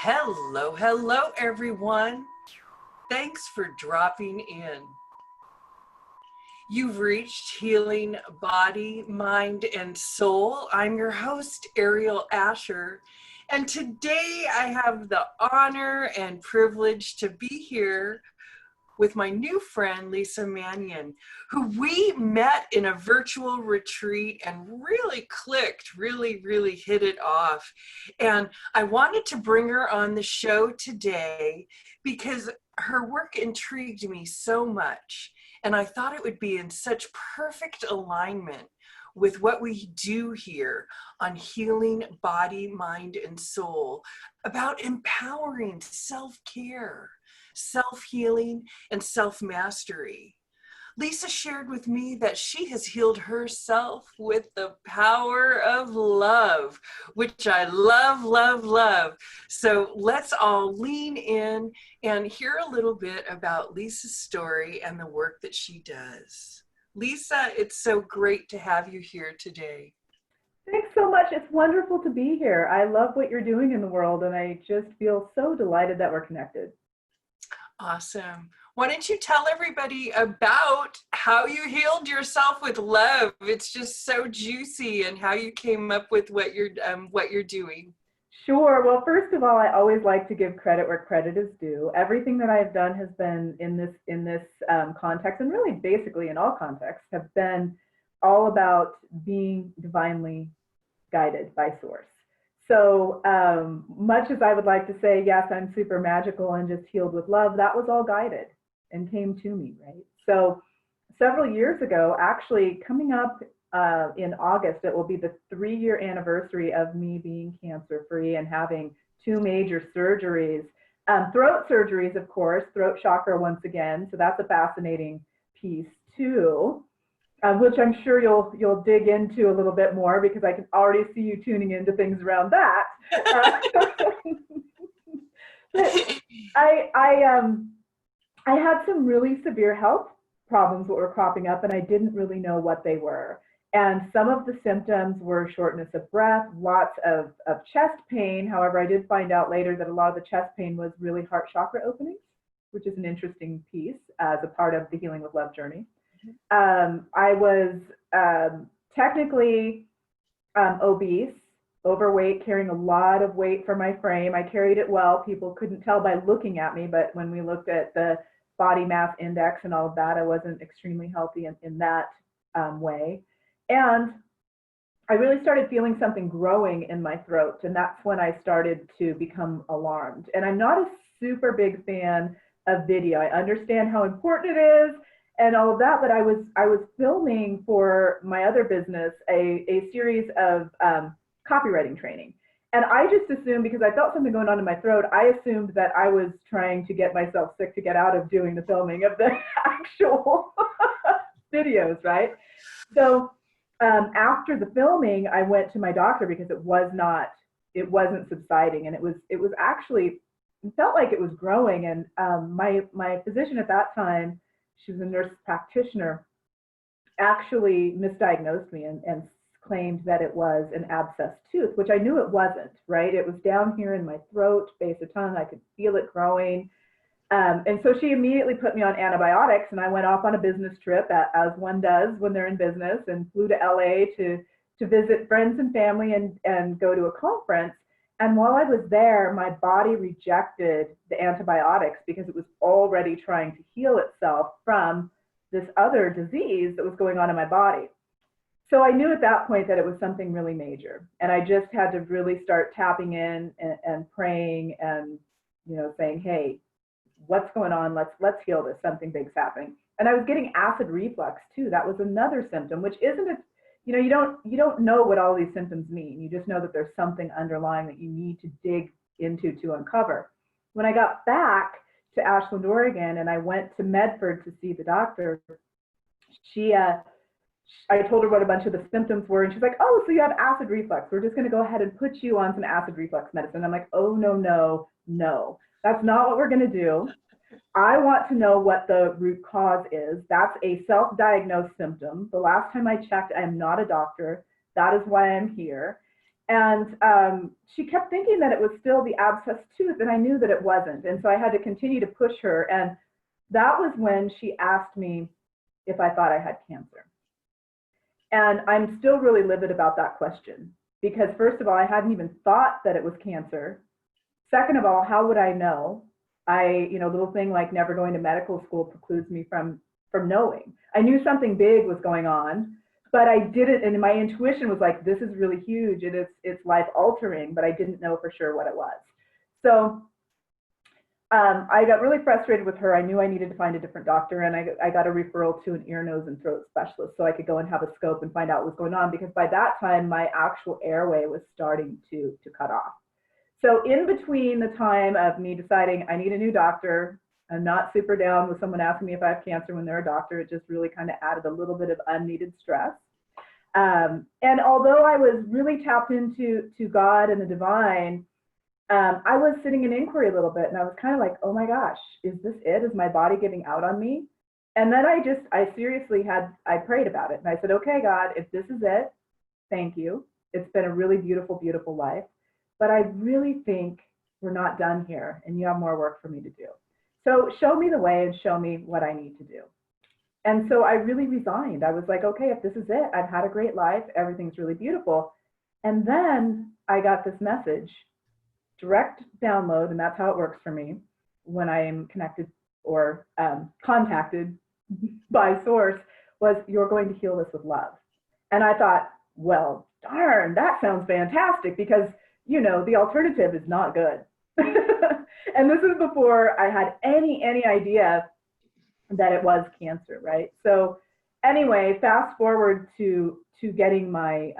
Hello, hello, everyone. Thanks for dropping in. You've reached Healing Body, Mind, and Soul. I'm your host, Aeriol Asher, and today I have the honor and privilege to be here with my new friend, Lisa Manyon, who we met in a virtual retreat and really clicked, really hit it off. And I wanted to bring her on the show today because her work intrigued me so much. And I thought it would be in such perfect alignment with what we do here on Healing Body, Mind, and Soul, about empowering self-care, self-healing, and self-mastery. Lisa shared with me that she has healed herself with the power of love, which I love. So let's all lean in and hear a little bit about Lisa's story and the work that she does. Lisa, it's so great to have you here today. Thanks so much. It's wonderful to be here. I love what you're doing in the world, and I just feel so delighted that we're connected. Awesome. Why don't you tell everybody about how you healed yourself with love? It's just so juicy, and how you came up with what you're doing. Sure. Well, first of all, I always like to give credit where credit is due. Everything that I've done has been in this context, and really basically in all contexts, have been all about being divinely guided by source. So much as I would like to say, yes, I'm super magical and just healed with love, that was all guided and came to me, right? So several years ago, actually coming up in August, it will be the 3-year anniversary of me being cancer-free and having 2 major surgeries. Throat surgeries, of course, throat chakra once again. So that's a fascinating piece too. Which I'm sure you'll dig into a little bit more, because I can already see you tuning into things around that. I had some really severe health problems that were cropping up, and I didn't really know what they were. And some of the symptoms were shortness of breath, lots of chest pain. However, I did find out later that a lot of the chest pain was really heart chakra openings, which is an interesting piece as a part of the Healing with Love journey. I was technically obese, overweight, carrying a lot of weight for my frame. I carried it well. People couldn't tell by looking at me, but when we looked at the body mass index and all of that, I wasn't extremely healthy in that way. And I really started feeling something growing in my throat, and that's when I started to become alarmed. And I'm not a super big fan of video. I understand how important it is and all of that, but I was filming for my other business a series of copywriting training. And I just assumed, because I felt something going on in my throat, I assumed that I was trying to get myself sick to get out of doing the filming of the actual videos, right? So after the filming, I went to my doctor because it wasn't subsiding, and it was actually, it felt like it was growing. And my physician at that time, she was a nurse practitioner, actually misdiagnosed me and claimed that it was an abscessed tooth, which I knew it wasn't, right? It was down here in my throat, base of tongue. I could feel it growing. And so she immediately put me on antibiotics, and I went off on a business trip, as one does when they're in business, and flew to LA to visit friends and family and go to a conference. And while I was there, my body rejected the antibiotics because it was already trying to heal itself from this other disease that was going on in my body. So I knew at that point that it was something really major. And I just had to really start tapping in and praying and, saying, hey, what's going on? Let's heal this. Something big's happening. And I was getting acid reflux too. That was another symptom, which isn't a, you don't know what all these symptoms mean. You just know that there's something underlying that you need to dig into to uncover. When I got back to Ashland, Oregon, and I went to Medford to see the doctor, I told her what a bunch of the symptoms were, and she's like, oh, so you have acid reflux. We're just going to go ahead and put you on some acid reflux medicine. I'm like, oh, no. That's not what we're going to do. I want to know what the root cause is. That's a self-diagnosed symptom. The last time I checked, I am not a doctor. That is why I'm here. And she kept thinking that it was still the abscessed tooth, and I knew that it wasn't. And so I had to continue to push her. And that was when she asked me if I thought I had cancer. And I'm still really livid about that question because, first of all, I hadn't even thought that it was cancer. Second of all, how would I know? Little thing like never going to medical school precludes me from knowing. I knew something big was going on, but I didn't, and my intuition was like, this is really huge and it's life altering, but I didn't know for sure what it was. So I got really frustrated with her. I knew I needed to find a different doctor, and I got a referral to an ear, nose, and throat specialist so I could go and have a scope and find out what was going on, because by that time, my actual airway was starting to cut off. So in between the time of me deciding I need a new doctor, I'm not super down with someone asking me if I have cancer when they're a doctor. It just really kind of added a little bit of unneeded stress. And although I was really tapped into God and the divine, I was sitting in inquiry a little bit, and I was kind of like, oh my gosh, is this it? Is my body giving out on me? And then I seriously I prayed about it. And I said, okay, God, if this is it, thank you. It's been a really beautiful, beautiful life. But I really think we're not done here, and you have more work for me to do. So show me the way and show me what I need to do. And so I really resigned. I was like, okay, if this is it, I've had a great life. Everything's really beautiful. And then I got this message, direct download, and that's how it works for me when I am connected or contacted by source, was you're going to heal this with love. And I thought, well, darn, that sounds fantastic, because, the alternative is not good. And this is before I had any idea that it was cancer, right? So anyway, fast forward to getting my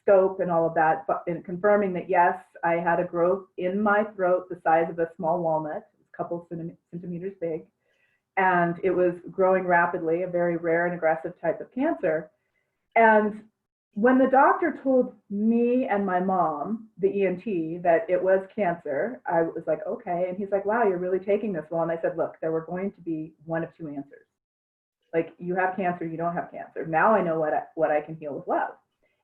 scope and all of that, and confirming that, yes, I had a growth in my throat the size of a small walnut, a couple centimeters big, and it was growing rapidly, a very rare and aggressive type of cancer. And when the doctor told me and my mom, the ENT, that it was cancer, I was like, okay. And he's like, wow, you're really taking this well. And I said, look, there were going to be one of two answers. Like, you have cancer, you don't have cancer. Now I know what I can heal with love.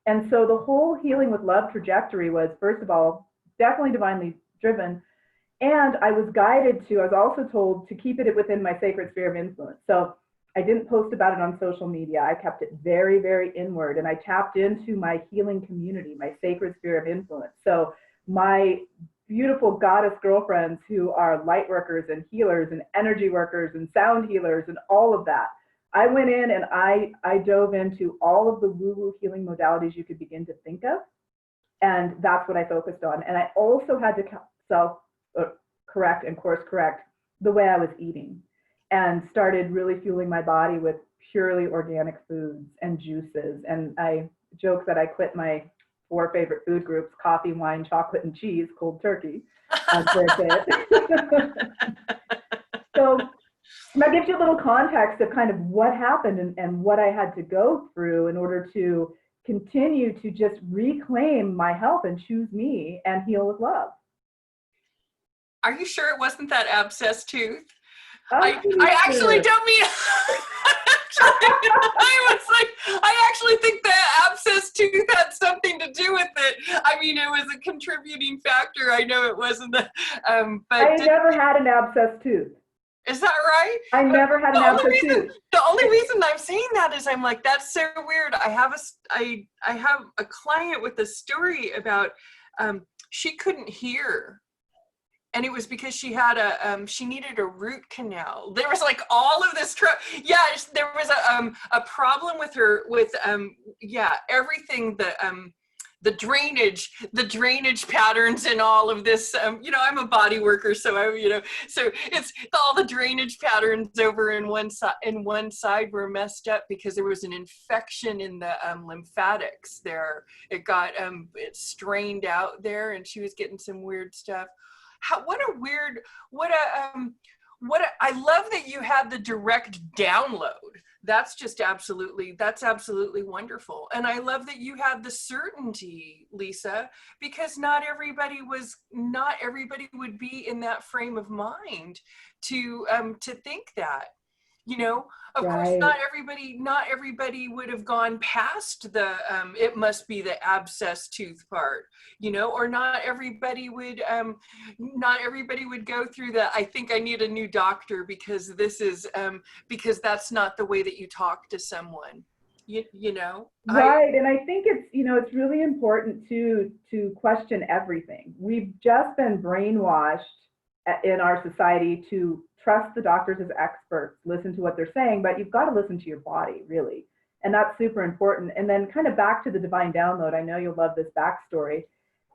And so the whole healing with love trajectory was, first of all, definitely divinely driven. And I was also told to keep it within my sacred sphere of influence. So I didn't post about it on social media. I kept it very, very inward, and I tapped into my healing community, my sacred sphere of influence. So my beautiful goddess girlfriends who are light workers and healers and energy workers and sound healers and all of that, I went in and I dove into all of the woo-woo healing modalities you could begin to think of. And that's what I focused on. And I also had to self-correct and course correct the way I was eating, and started really fueling my body with purely organic foods and juices. And I joke that I quit my 4 favorite food groups: coffee, wine, chocolate, and cheese, cold turkey, for a bit. So that gives you a little context of kind of what happened and what I had to go through in order to continue to just reclaim my health and choose me and heal with love. Are you sure it wasn't that abscessed tooth? I actually don't mean. I actually think the abscess tooth had something to do with it. I mean, it was a contributing factor. I know it wasn't the. But I never had an abscessed tooth. Is that right? I never had an abscessed tooth. The only reason I'm saying that is I'm like, that's so weird. I have a client with a story about she couldn't hear. And it was because she had she needed a root canal. There was like all of this there was a problem with her with everything, the drainage patterns and all of this. I'm a body worker, so so it's all the drainage patterns over in one side were messed up because there was an infection in the lymphatics there. It got it strained out there, and she was getting some weird stuff. I love that you had the direct download. That's absolutely wonderful. And I love that you had the certainty, Lisa, because not everybody would be in that frame of mind to think that. You know, of course, Right. not everybody would have gone past the it must be the abscess tooth part, you know, or not everybody would go through the I think I need a new doctor because this is because that's not the way that you talk to someone. You know, I Right. And I think it's, it's really important to question everything. We've just been brainwashed in our society to trust the doctors as experts, listen to what they're saying, but you've got to listen to your body, really. And that's super important. And then kind of back to the divine download, I know you'll love this backstory.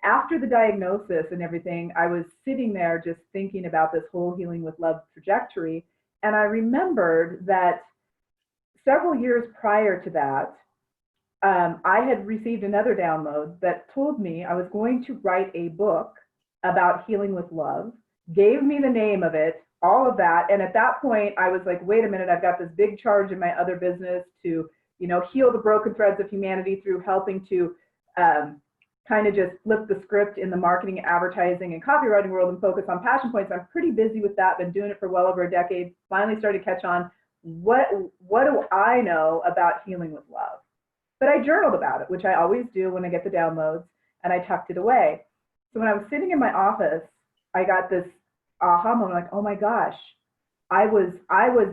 After the diagnosis and everything, I was sitting there just thinking about this whole healing with love trajectory. And I remembered that several years prior to that, I had received another download that told me I was going to write a book about healing with love, gave me the name of it, all of that. And at that point, I was like, wait a minute, I've got this big charge in my other business to, heal the broken threads of humanity through helping to kind of just flip the script in the marketing, advertising, and copywriting world and focus on passion points. I'm pretty busy with that, been doing it for well over a decade, finally started to catch on. What do I know about healing with love? But I journaled about it, which I always do when I get the downloads, and I tucked it away. So when I was sitting in my office, I got this aha moment, like, oh my gosh, I was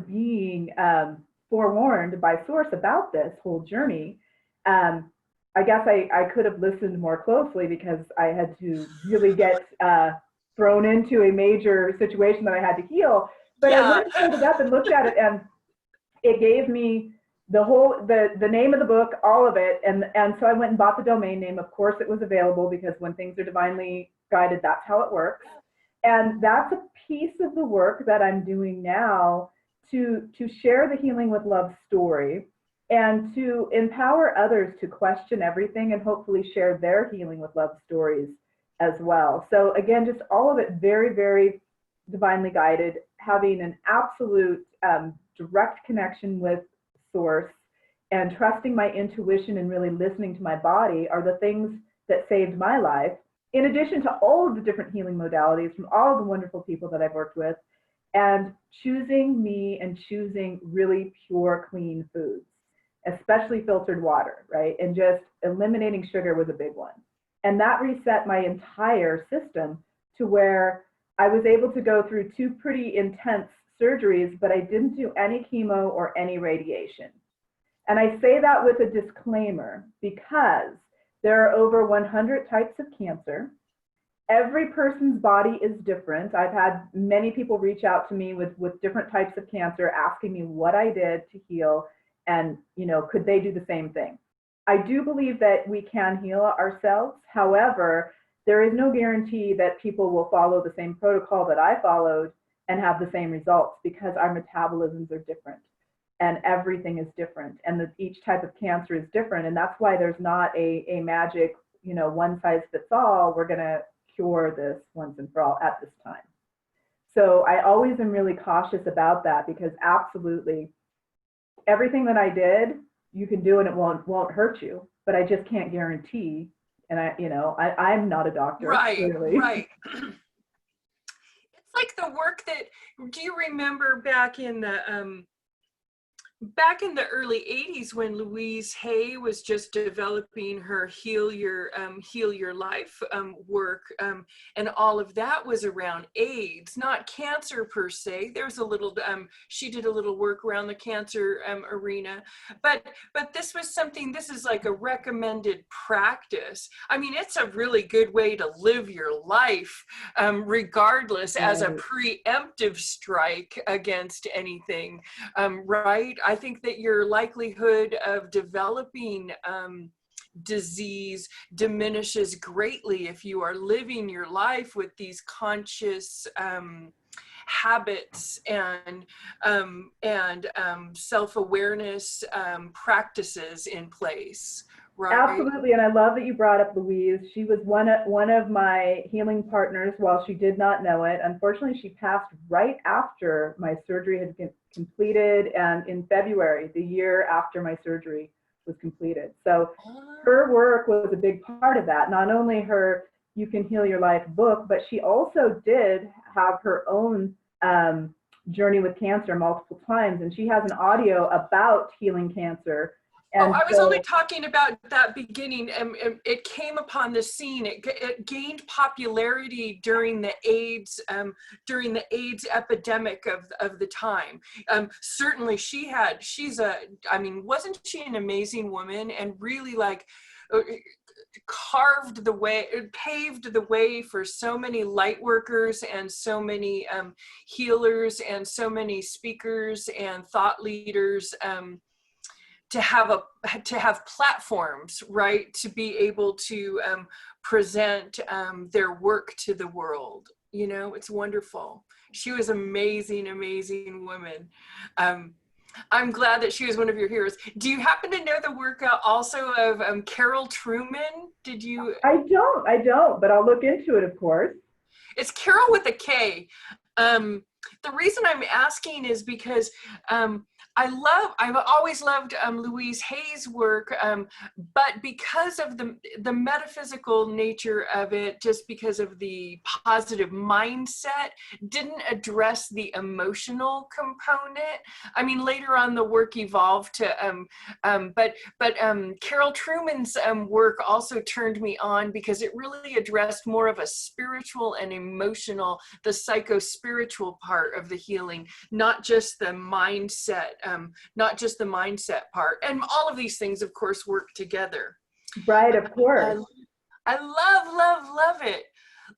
being forewarned by source about this whole journey. I guess I could have listened more closely because I had to really get thrown into a major situation that I had to heal. But I yeah. went and pulled it up and looked at it, and it gave me the name of the book, all of it, and so I went and bought the domain name. Of course, it was available because when things are divinely guided, that's how it works. And that's a piece of the work that I'm doing now to share the healing with love story and to empower others to question everything and hopefully share their healing with love stories as well. So again, just all of it very, very divinely guided, having an absolute direct connection with source and trusting my intuition and really listening to my body are the things that saved my life, in addition to all of the different healing modalities from all of the wonderful people that I've worked with, and choosing me and choosing really pure, clean foods, especially filtered water, right? And just eliminating sugar was a big one. And that reset my entire system to where I was able to go through two pretty intense surgeries, but I didn't do any chemo or any radiation. And I say that with a disclaimer because there are over 100 types of cancer. Every person's body is different. I've had many people reach out to me with different types of cancer asking me what I did to heal and, could they do the same thing? I do believe that we can heal ourselves. However, there is no guarantee that people will follow the same protocol that I followed and have the same results because our metabolisms are different and everything is different and each type of cancer is different. And that's why there's not a magic, one size fits all. We're going to cure this once and for all at this time. So I always am really cautious about that because absolutely everything that I did, you can do and it won't hurt you, but I just can't guarantee. And I'm not a doctor, Right, clearly. right. It's like the work that, do you remember back in the early 80s when Louise Hay was just developing her heal your life work, and all of that was around AIDS, not cancer per se. There's a little she did a little work around the cancer arena, but this is like a recommended practice. I mean, it's a really good way to live your life, regardless, as a preemptive strike against anything, right? I think that your likelihood of developing disease diminishes greatly if you are living your life with these conscious habits and self-awareness practices in place. Right. Absolutely, and I love that you brought up Louise. She was one of my healing partners while she did not know it. Unfortunately, she passed right after my surgery had been completed, and in February, the year after my surgery was completed. So her work was a big part of that. Not only her You Can Heal Your Life book, but she also did have her own journey with cancer multiple times, and she has an audio about healing cancer. Oh, And I was only so, talking about that beginning. It came upon the scene. It gained popularity during the AIDS epidemic of the time. Certainly, I mean, wasn't she an amazing woman and really like carved the way, paved the way for so many light workers and so many healers and so many speakers and thought leaders. To have platforms, right, to be able to present their work to the world. You know, it's wonderful. She was amazing, amazing woman. I'm glad that she was one of your heroes. Do you happen to know the work also of Carol Truman? Did you? I don't, but I'll look into it, of course. It's Carol with a K. The reason I'm asking is because I've always loved Louise Hay's work, but because of the metaphysical nature of it, just because of the positive mindset, didn't address the emotional component. I mean, later on the work evolved to, but Carol Truman's work also turned me on because it really addressed more of a spiritual and emotional, the psycho-spiritual part of the healing, not just the mindset, part. And all of these things, of course, work together. Right, of course. I love it.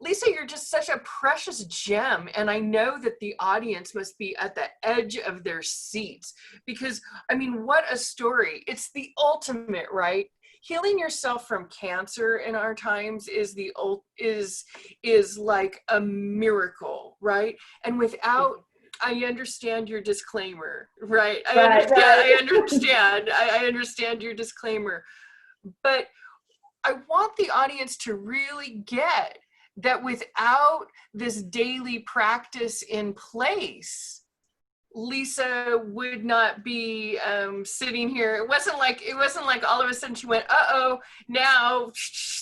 Lisa, you're just such a precious gem. And I know that the audience must be at the edge of their seats because, I mean, what a story. It's the ultimate, right? Healing yourself from cancer in our times is like a miracle, right? And without, I understand your disclaimer, right? Right, right. I understand your disclaimer, but I want the audience to really get that without this daily practice in place, Lisa would not be sitting here. It wasn't like all of a sudden she went, uh-oh, now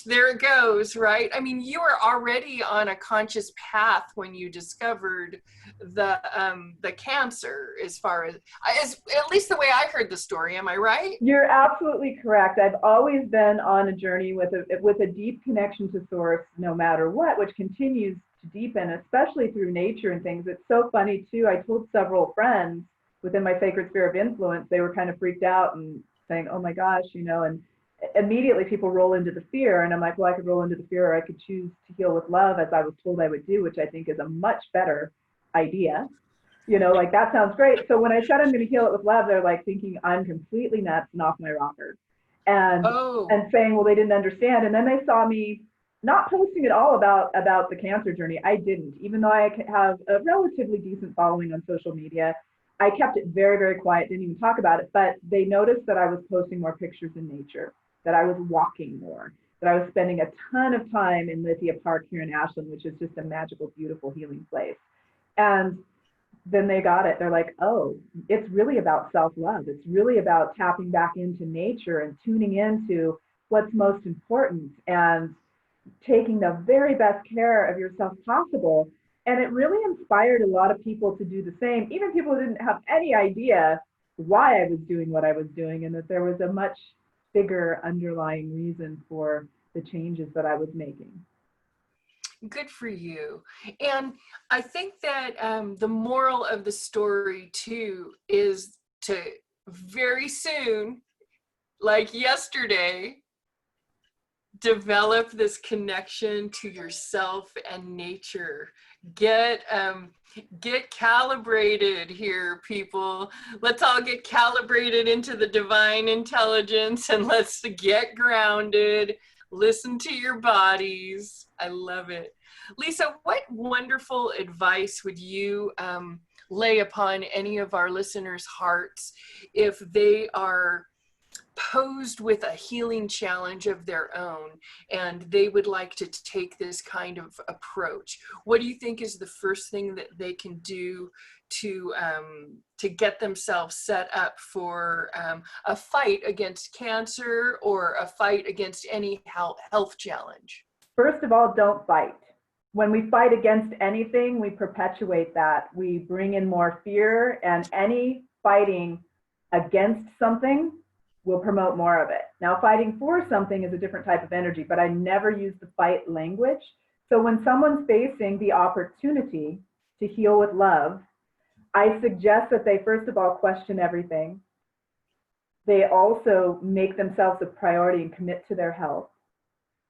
there it goes, right? I mean, you were already on a conscious path when you discovered the cancer, as at least the way I heard the story. Am I right? You're absolutely correct. I've always been on a journey with a deep connection to source, no matter what, which continues to deepen, especially through nature and things. It's so funny too. I told several friends within my sacred sphere of influence, they were kind of freaked out and saying, "Oh my gosh," and immediately people roll into the fear, and I'm like, well, I could roll into the fear, or I could choose to heal with love, as I was told I would do, which I think is a much better idea. Like that sounds great. So when I said I'm going to heal it with love, they're like thinking I'm completely nuts and off my rocker, and Oh, and saying, well, they didn't understand. And then they saw me not posting at all about the cancer journey. I didn't, even though I have a relatively decent following on social media. I kept it very, very quiet, didn't even talk about it. But they noticed that I was posting more pictures in nature, that I was walking more, that I was spending a ton of time in Lithia Park here in Ashland, which is just a magical, beautiful healing place. And then they got it. They're like, oh, it's really about self-love. It's really about tapping back into nature and tuning into what's most important and taking the very best care of yourself possible. And it really inspired a lot of people to do the same, even people who didn't have any idea why I was doing what I was doing, and that there was a much bigger underlying reason for the changes that I was making. good for you. And I think that the moral of the story too is to very soon, like yesterday, develop this connection to yourself and nature. Get calibrated here, people. Let's all get calibrated into the divine intelligence and let's get grounded. Listen to your bodies. I love it. Lisa, what wonderful advice would you lay upon any of our listeners' hearts if they are posed with a healing challenge of their own and they would like to take this kind of approach? What do you think is the first thing that they can do to get themselves set up for a fight against cancer or a fight against any health challenge? First of all, don't fight. when we fight against anything, we perpetuate that. We bring in more fear, and any fighting against something will promote more of it. Now, fighting for something is a different type of energy, but I never use the fight language. So when someone's facing the opportunity to heal with love, I suggest that they first of all question everything. They also make themselves a priority and commit to their health.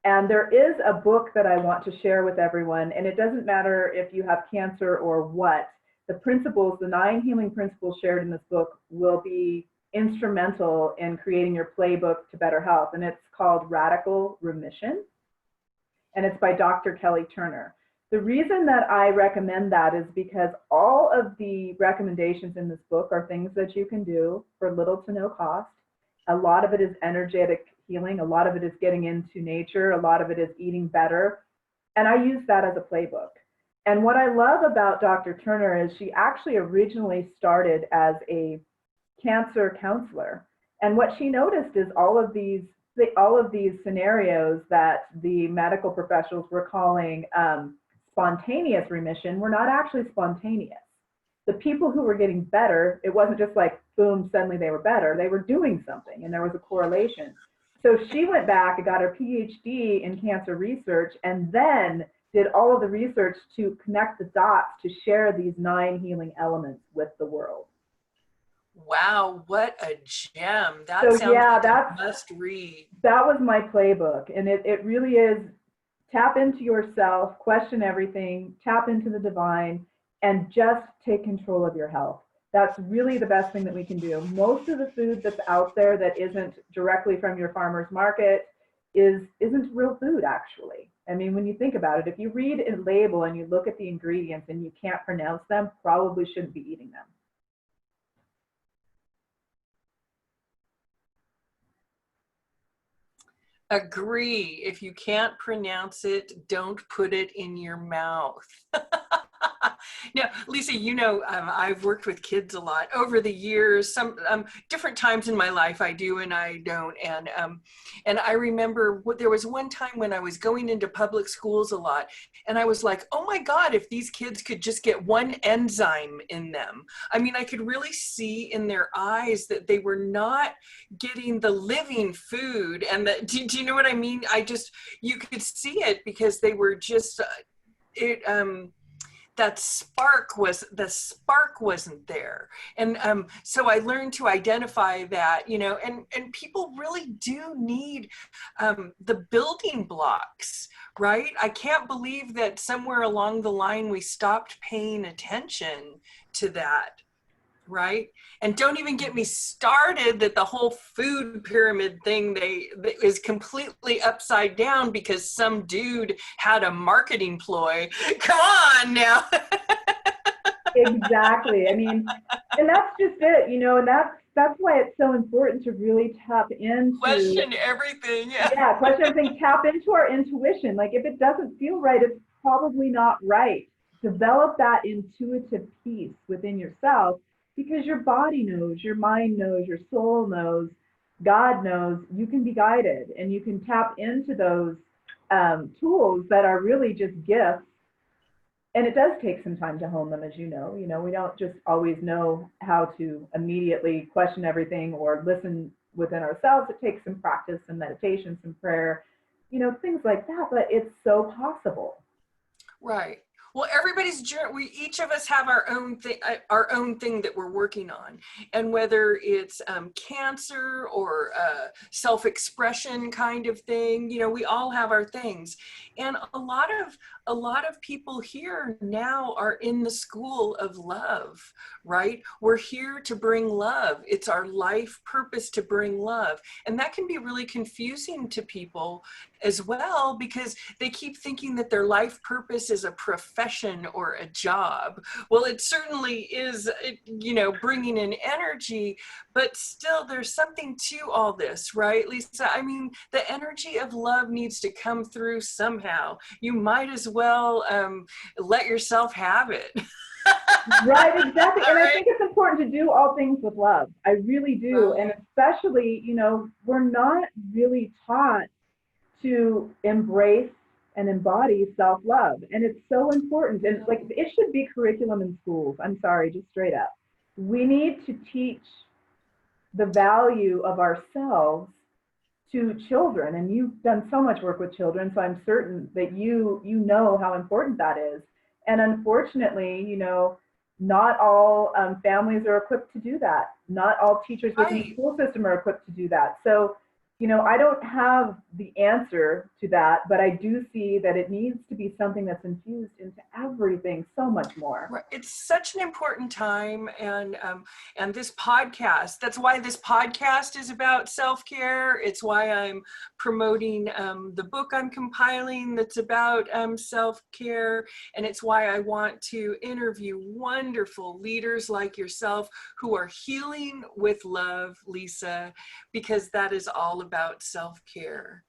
And there is a book that I want to share with everyone, and it doesn't matter if you have cancer or what. The principles, the 9 healing principles shared in this book will be instrumental in creating your playbook to better health. And it's called Radical Remission, and it's by Dr. Kelly Turner. The reason that I recommend that is because all of the recommendations in this book are things that you can do for little to no cost. A lot of it is energetic healing. A lot of it is getting into nature. A lot of it is eating better. And I use that as a playbook. And what I love about Dr. Turner is she actually originally started as a cancer counselor. And what she noticed is all of these scenarios that the medical professionals were calling spontaneous remission were not actually spontaneous. The people who were getting better, it wasn't just like, boom, suddenly they were better. They were doing something, and there was a correlation. So she went back and got her PhD in cancer research, and then did all of the research to connect the dots to share these 9 healing elements with the world. Wow, what a gem. That so sounds yeah, like a must read. That was my playbook, and it really is tap into yourself, question everything, tap into the divine, and just take control of your health. That's really the best thing that we can do. Most of the food that's out there that isn't directly from your farmer's market isn't real food, actually. I mean, when you think about it, if you read a label and you look at the ingredients and you can't pronounce them, probably shouldn't be eating them. Agree. If you can't pronounce it, don't put it in your mouth. Now, Lisa, you know, I've worked with kids a lot over the years. Some different times in my life I do and I don't. And I remember there was one time when I was going into public schools a lot, and I was like, oh my God, if these kids could just get one enzyme in them. I mean, I could really see in their eyes that they were not getting the living food. And do you know what I mean? You could see it because they were just, the spark wasn't there. And so I learned to identify that, you know, and people really do need the building blocks, right? I can't believe that somewhere along the line we stopped paying attention to that. Right. And don't even get me started that the whole food pyramid thing is completely upside down because some dude had a marketing ploy. Come on now. Exactly. I mean, and that's just it, you know, and that's why it's so important to really tap into Question everything. Yeah, question everything, tap into our intuition. Like if it doesn't feel right, it's probably not right. Develop that intuitive piece within yourself, because your body knows, your mind knows, your soul knows, God knows. You can be guided, and you can tap into those tools that are really just gifts. And it does take some time to hone them, as you know. You know, we don't just always know how to immediately question everything or listen within ourselves. It takes some practice, some meditation, some prayer, you know, things like that. But it's so possible. Right. Well, everybody's journey. Each of us have our own thing that we're working on, and whether it's cancer or self-expression kind of thing, you know, we all have our things. And a lot of people here now are in the school of love, right? We're here to bring love. It's our life purpose to bring love, and that can be really confusing to people as well, because they keep thinking that their life purpose is a profession or a job. Well, it certainly is, you know, bringing in energy, but still there's something to all this, right, Lisa? I mean, the energy of love needs to come through somehow. You might as well let yourself have it. Right, exactly. And Right. I think it's important to do all things with love. I really do. Right. And especially, you know, we're not really taught to embrace and embody self-love. And it's so important. And like, it should be curriculum in schools. I'm sorry, just straight up. We need to teach the value of ourselves to children, and you've done so much work with children, so I'm certain that you know how important that is. And unfortunately, not all families are equipped to do that. Not all teachers within the Right. school system are equipped to do that. So, I don't have the answer to that, but I do see that it needs to be something that's infused into everything so much more. Right. It's such an important time, and this podcast. That's why this podcast is about self-care. It's why I'm promoting the book I'm compiling that's about self-care, and it's why I want to interview wonderful leaders like yourself who are healing with love, Lisa, because that is all about self-care.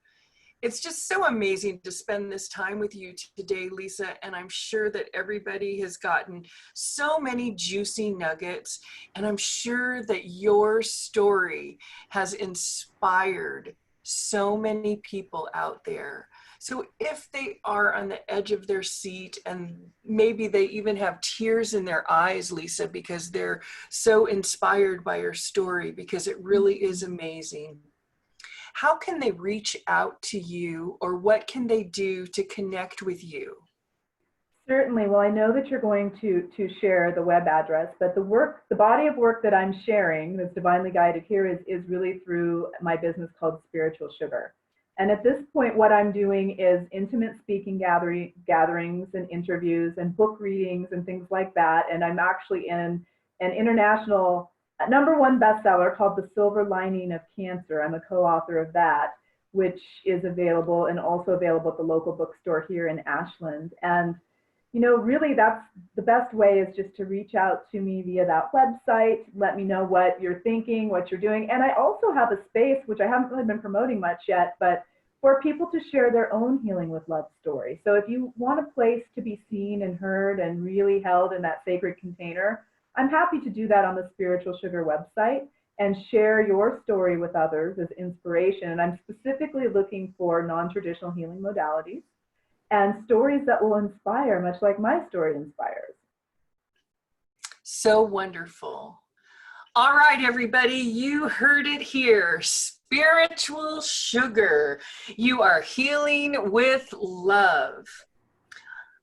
It's just so amazing to spend this time with you today, Lisa, and I'm sure that everybody has gotten so many juicy nuggets, and I'm sure that your story has inspired so many people out there. So if they are on the edge of their seat and maybe they even have tears in their eyes, Lisa, because they're so inspired by your story, because it really is amazing, how can they reach out to you, or what can they do to connect with you? Certainly. Well, I know that you're going to share the web address, but the body of work that I'm sharing that's divinely guided here is really through my business called Spiritual Sugar. And at this point, what I'm doing is intimate speaking gatherings and interviews and book readings and things like that. And I'm actually in an international #1 bestseller called The Silver Lining of Cancer. I'm a co-author of that, which is available and also available at the local bookstore here in Ashland. And really that's the best way, is just to reach out to me via that website. Let me know what you're thinking, what you're doing. And I also have a space, which I haven't really been promoting much yet, but for people to share their own healing with love story. So if you want a place to be seen and heard and really held in that sacred container, I'm happy to do that on the Spiritual Sugar website and share your story with others as inspiration. And I'm specifically looking for non-traditional healing modalities and stories that will inspire, much like my story inspires. So wonderful. All right, everybody, you heard it here. Spiritual Sugar. You are healing with love.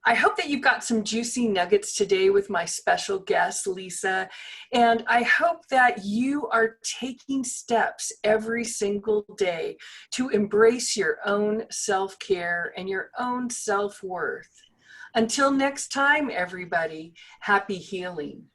I hope that you've got some juicy nuggets today with my special guest, Lisa. And I hope that you are taking steps every single day to embrace your own self-care and your own self-worth. Until next time, everybody, happy healing.